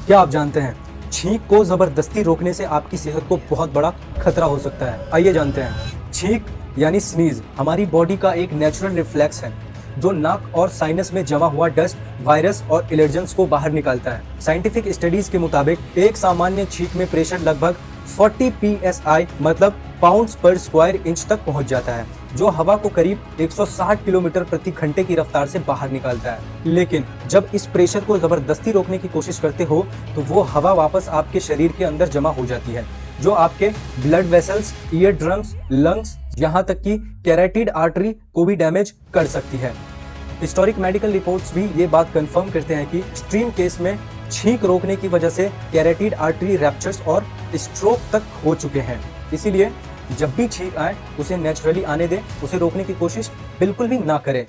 क्या आप जानते हैं, छींक को जबरदस्ती रोकने से आपकी सेहत को बहुत बड़ा खतरा हो सकता है। आइए जानते हैं। छींक यानी स्नीज हमारी बॉडी का एक नेचुरल रिफ्लेक्स है जो नाक और साइनस में जमा हुआ डस्ट, वायरस और एलर्जेंस को बाहर निकालता है। साइंटिफिक स्टडीज के मुताबिक एक सामान्य छींक में प्रेशर लगभग 40 psi मतलब पाउंड्स पर स्क्वायर इंच तक पहुंच जाता है, जो हवा को करीब 160 किलोमीटर प्रति घंटे की रफ्तार से बाहर निकालता है। लेकिन जब इस प्रेशर को जबरदस्ती रोकने की कोशिश करते हो तो वो हवा वापस आपके शरीर के अंदर जमा हो जाती है, जो आपके blood vessels, year drums, lungs, यहाँ तक कि कैरोटिड आर्टरी को भी डैमेज कर सकती है। हिस्टोरिक मेडिकल रिपोर्ट्स भी ये बात कंफर्म करते हैं कि एक्सट्रीम केस में छींक रोकने की वजह से कैरोटिड आर्टरी रैप्चर्स और स्ट्रोक तक हो चुके हैं। इसीलिए जब भी छींक आए उसे नेचुरली आने दें, उसे रोकने की कोशिश बिल्कुल भी ना करें।